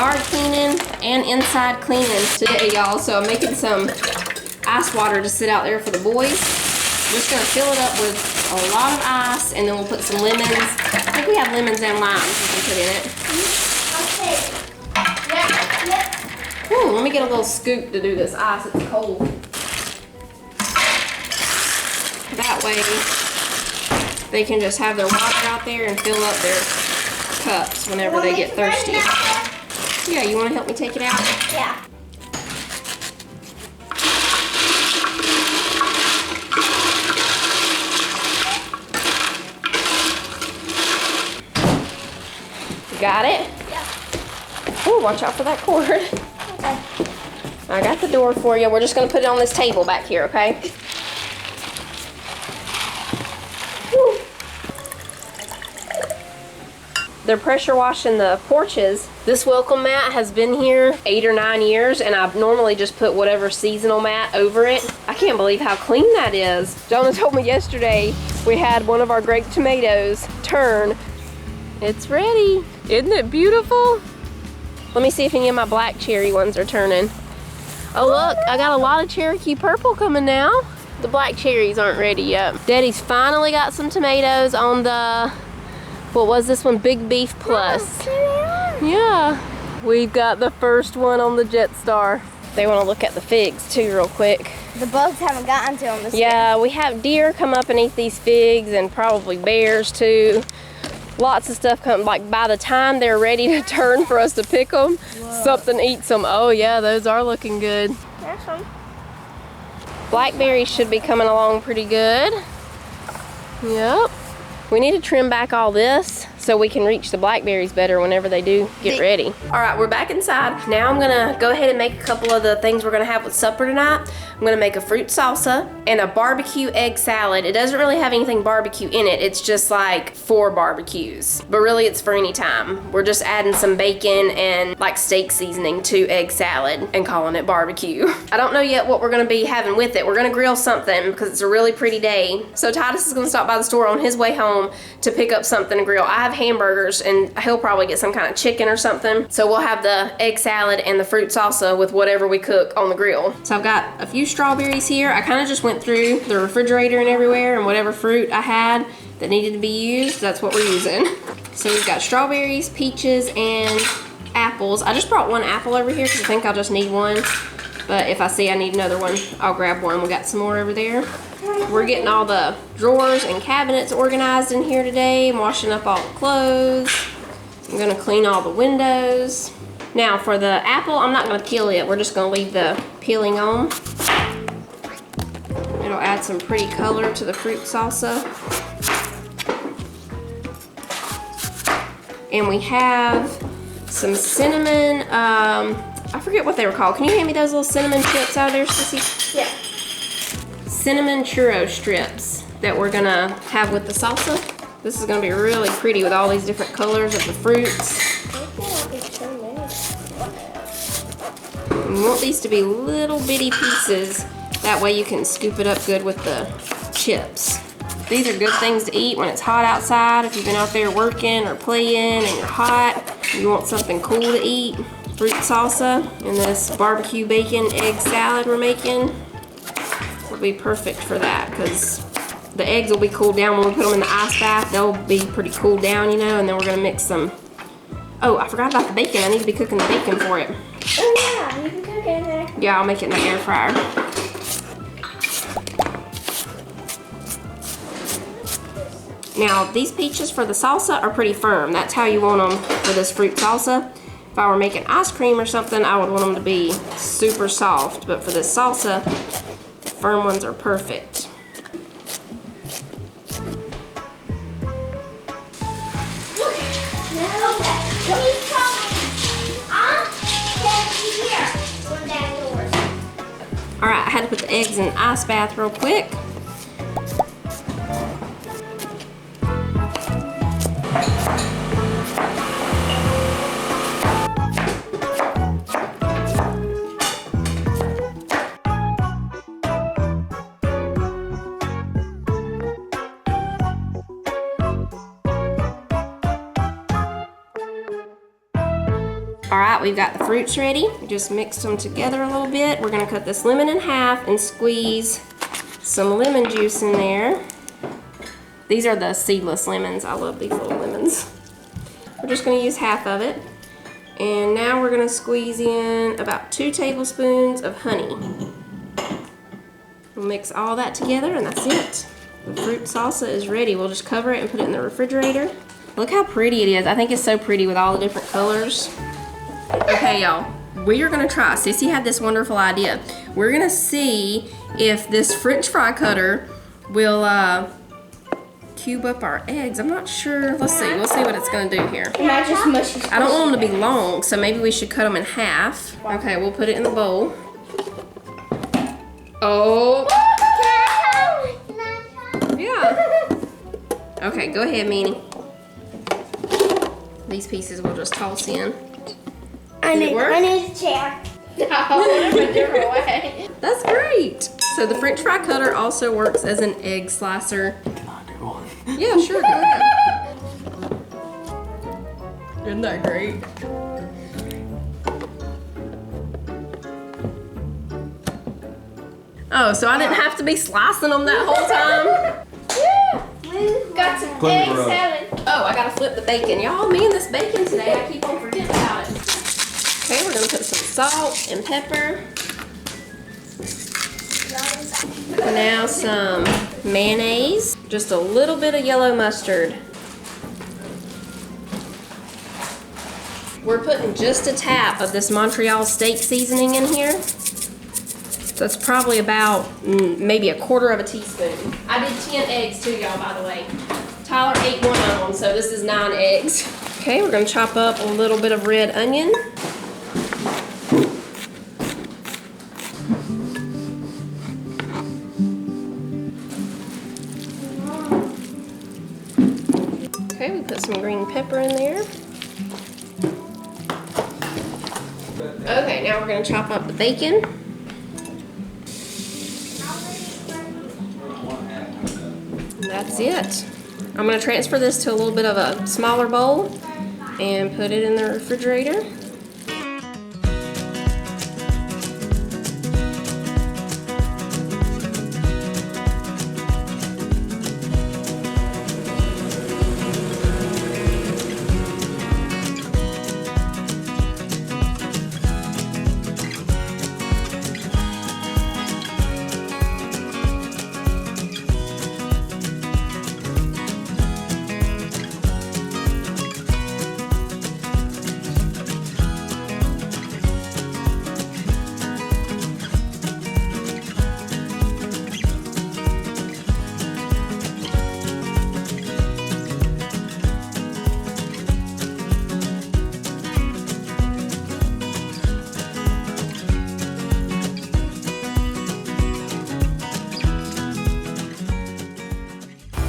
yard cleaning and inside cleaning today, y'all. So I'm making some ice water to sit out there for the boys. I'm just gonna fill it up with a lot of ice, and then we'll put some lemons. I think we have lemons and limes we can put in it. Okay. Ooh, let me get a little scoop to do this ice. It's cold. That way they can just have their water out there and fill up their cups whenever they get thirsty. Yeah, you want to help me take it out? Yeah. Got it? Yeah. Oh, watch out for that cord. Okay. I got the door for you. We're just going to put it on this table back here, okay? Woo. They're pressure washing the porches. This welcome mat has been here 8 or 9 years, and I've normally just put whatever seasonal mat over it. I can't believe how clean that is. Jonah told me yesterday we had one of our grape tomatoes turn. It's ready. Isn't it beautiful? Let me see if any of my black cherry ones are turning. Oh look, I got a lot of Cherokee purple coming now. The black cherries aren't ready yet. Daddy's finally got some tomatoes on the, what was this one? Big Beef Plus. Yeah. We've got the first one on the Jetstar. They want to look at the figs too real quick. The bugs haven't gotten to them this year. Yeah, we have deer come up and eat these figs, and probably bears too. Lots of stuff come, like by the time they're ready to turn for us to pick them, something eats them. Oh yeah, those are looking good. There's some. Blackberries should be coming along pretty good. Yep. We need to trim back all this so we can reach the blackberries better whenever they do get ready. All right, we're back inside. Now I'm gonna go ahead and make a couple of the things we're gonna have with supper tonight. I'm gonna make a fruit salsa and a barbecue egg salad. It doesn't really have anything barbecue in it. It's just like 4 barbecues, but really it's for any time. We're just adding some bacon and like steak seasoning to egg salad and calling it barbecue. I don't know yet what we're gonna be having with it. We're gonna grill something because it's a really pretty day. So Titus is gonna stop by the store on his way home to pick up something to grill. I have hamburgers, and he'll probably get some kind of chicken or something. So we'll have the egg salad and the fruit salsa with whatever we cook on the grill. So I've got a few strawberries here. I kind of just went through the refrigerator and everywhere, and whatever fruit I had that needed to be used, that's what we're using. So we've got strawberries, peaches, and apples. I just brought 1 apple over here because I think I'll just need 1. But if I see I need another one, I'll grab 1. We got some more over there. We're getting all the drawers and cabinets organized in here today. I'm washing up all the clothes. I'm gonna clean all the windows. Now for the apple, I'm not gonna peel it. We're just gonna leave the peeling on. It'll add some pretty color to the fruit salsa. And we have some cinnamon, I forget what they were called. Can you hand me those little cinnamon chips out of there, Sissy? Yeah. Cinnamon churro strips that we're gonna have with the salsa. This is gonna be really pretty with all these different colors of the fruits. We want these to be little bitty pieces. That way you can scoop it up good with the chips. These are good things to eat when it's hot outside. If you've been out there working or playing and you're hot, you want something cool to eat. Fruit salsa and this barbecue bacon egg salad we're making will be perfect for that, because the eggs will be cooled down when we put them in the ice bath. They'll be pretty cooled down, you know, and then we're gonna mix some. Oh, I forgot about the bacon. I need to be cooking the bacon for it. Oh yeah, you can cook it in there. Yeah, I'll make it in the air fryer. Now, these peaches for the salsa are pretty firm. That's how you want them for this fruit salsa. If I were making ice cream or something, I would want them to be super soft, but for this salsa, firm ones are perfect. Alright, I had to put the eggs in the ice bath real quick. All right, we've got the fruits ready. We just mixed them together a little bit. We're gonna cut this lemon in half and squeeze some lemon juice in there. These are the seedless lemons. I love these little lemons. We're just gonna use half of it. And now we're gonna squeeze in about 2 tablespoons of honey. We'll mix all that together and that's it. The fruit salsa is ready. We'll just cover it and put it in the refrigerator. Look how pretty it is. I think it's so pretty with all the different colors. Okay, y'all, we are gonna try. Sissy had this wonderful idea. We're gonna see if this French fry cutter will cube up our eggs. I'm not sure. Let's see. We'll see what it's gonna do here. Not just mushy. I don't want them to be long, so maybe we should cut them in half. Okay, we'll put it in the bowl. Oh. Yeah. Okay, go ahead, Meanie. These pieces we'll just toss in. I need a chair. No, a different way. That's great. So the French fry cutter also works as an egg slicer. Can I do one? Yeah, sure, go ahead. Isn't that great? Oh, so I didn't have to be slicing them that whole time? Yeah. We got some egg salad. Oh, I gotta flip the bacon. Y'all, me and this bacon today, I keep on forgetting about it. Okay, we're gonna put some salt and pepper. Now some mayonnaise. Just a little bit of yellow mustard. We're putting just a tap of this Montreal steak seasoning in here. So it's probably about maybe a 1/4 teaspoon. I did 10 eggs too, y'all, by the way. Tyler ate one of them, so this is 9 eggs. Okay, we're gonna chop up a little bit of red onion. Okay, we put some green pepper in there. Okay, now we're gonna chop up the bacon. And that's it. I'm gonna transfer this to a little bit of a smaller bowl and put it in the refrigerator.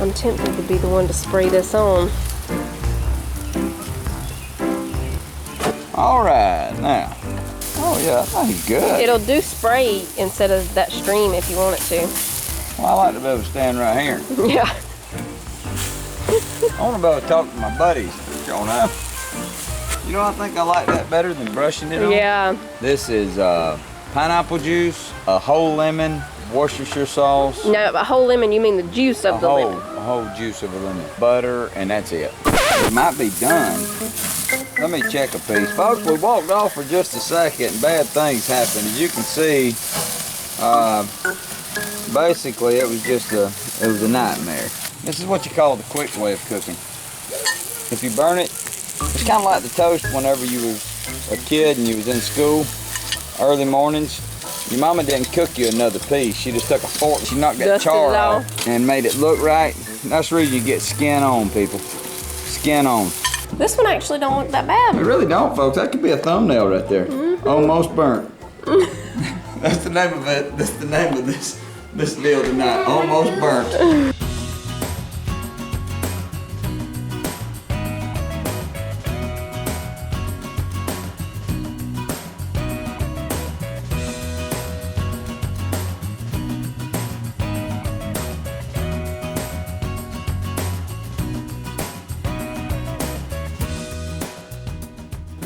I'm tempted to be the one to spray this on. All right, now. Oh yeah, I think it's good. It'll do spray instead of that stream if you want it to. Well, I like to be able to stand right here. Yeah. I want to be able to talk to my buddies. Showing up. You know, I think I like that better than brushing it on. Yeah. This is pineapple juice, a whole lemon, Worcestershire sauce. No, a whole lemon, you mean the juice of the lemon. A whole juice of a lemon. Butter, and that's it. It might be done. Let me check a piece. Folks, we walked off for just a second and bad things happened. As you can see, basically it was a nightmare. This is what you call the quick way of cooking. If you burn it, it's kind of like the toast whenever you was a kid and you was in school, early mornings. Your mama didn't cook you another piece. She just took a fork, she knocked that Dusted char it off and made it look right. That's the reason you get skin on, people. Skin on. This one actually don't look that bad. It really don't, folks. That could be a thumbnail right there. Mm-hmm. Almost burnt. That's the name of it. That's the name of this deal tonight. Almost burnt.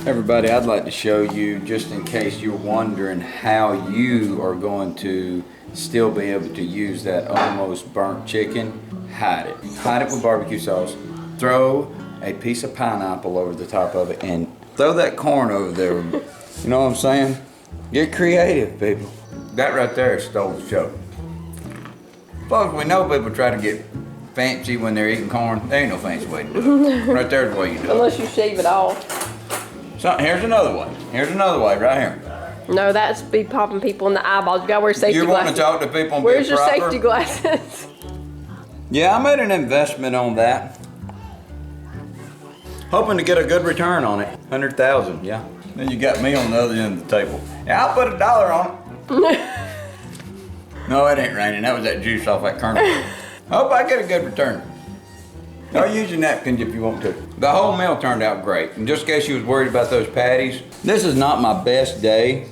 Everybody, I'd like to show you, just in case you're wondering how you are going to still be able to use that almost burnt chicken. Hide it. Hide it with barbecue sauce. Throw a piece of pineapple over the top of it and throw that corn over there. You know what I'm saying? Get creative, people. That right there stole the show. Folks, we know people try to get fancy when they're eating corn. There ain't no fancy way to do it. Right there's the way you do it. Unless you shave it off. So here's another way. Here's another way right here. No, that's be popping people in the eyeballs. You gotta wear safety You want glasses. to talk to people and Where's be your proper? safety glasses? Yeah, I made an investment on that. Hoping to get a good return on it. 100,000, yeah. Then you got me on the other end of the table. Yeah, I'll put $1 on it. No, it ain't raining. That was that juice off that kernel. Hope I get a good return. I'll use your napkins if you want to. The whole meal turned out great. And just in case you was worried about those patties, this is not my best day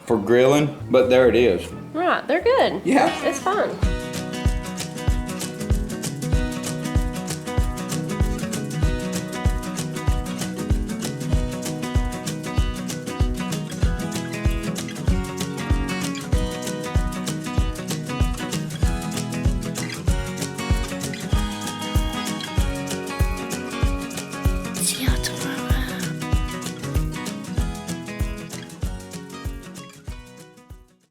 for grilling, but there it is. Right, they're good. Yeah. It's fun. Yeah.